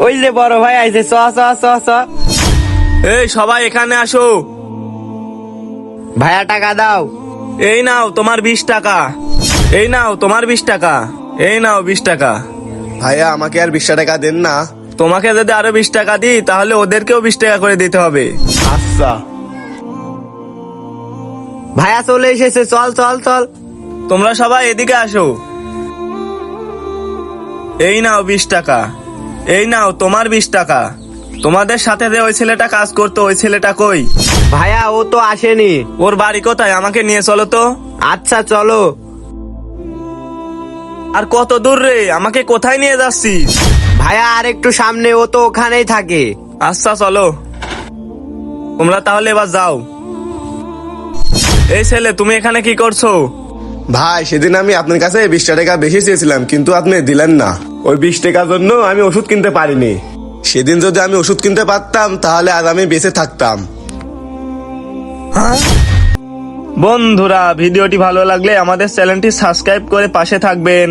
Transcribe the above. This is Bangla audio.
ওই যে বড় ভাই আইছে, চ চ চ চ। এই সবাই এখানে আসো। ভাইয়া টাকা দাও। এই নাও তোমার 20 টাকা। এই নাও তোমার 20 টাকা। এই নাও 20 টাকা। ভাইয়া আমাকে আর 20 টাকা দেন না। তোমাকে যদি আরো 20 টাকা দিই তাহলে ওদেরকেও 20 টাকা করে দিতে হবে। আচ্ছা। ভাইয়া চলে এসেছে, চল চল চল। তোমরা সবাই এদিকে আসো। এই নাও 20 টাকা। এই নাও তোমার 20 টাকা। তোমাদের সাথে যে ওই ছেলেটা কাজ করতো, ওই ছেলেটা কই? ভাইয়া ও তো আসেনি। ওর বাড়ি কোথায়? আমাকে নিয়ে চলো তো। আচ্ছা চলো। আর কত দূর রে? আমাকে কোথায় নিয়ে যাচ্ছিস? ভাইয়া আর একটু সামনে, ও তো ওখানেই থাকে। আচ্ছা চলো। তোমরা তাহলে এবার যাও। এই ছেলে, তুমি এখানে কি করছো? ভাই সেদিন আমি আপনার কাছে 20 টাকা বেশি চেয়েছিলাম, কিন্তু আপনি দিলেন না। ওই 20 টাকার জন্য আমি ওষুধ কিনতে পারিনি। সেদিন যদি আমি ওষুধ কিনতে পারতাম তাহলে আজ আমি বেঁচে থাকতাম। বন্ধুরা, ভিডিওটি ভালো লাগলে আমাদের চ্যানেলটি সাবস্ক্রাইব করে পাশে থাকবেন।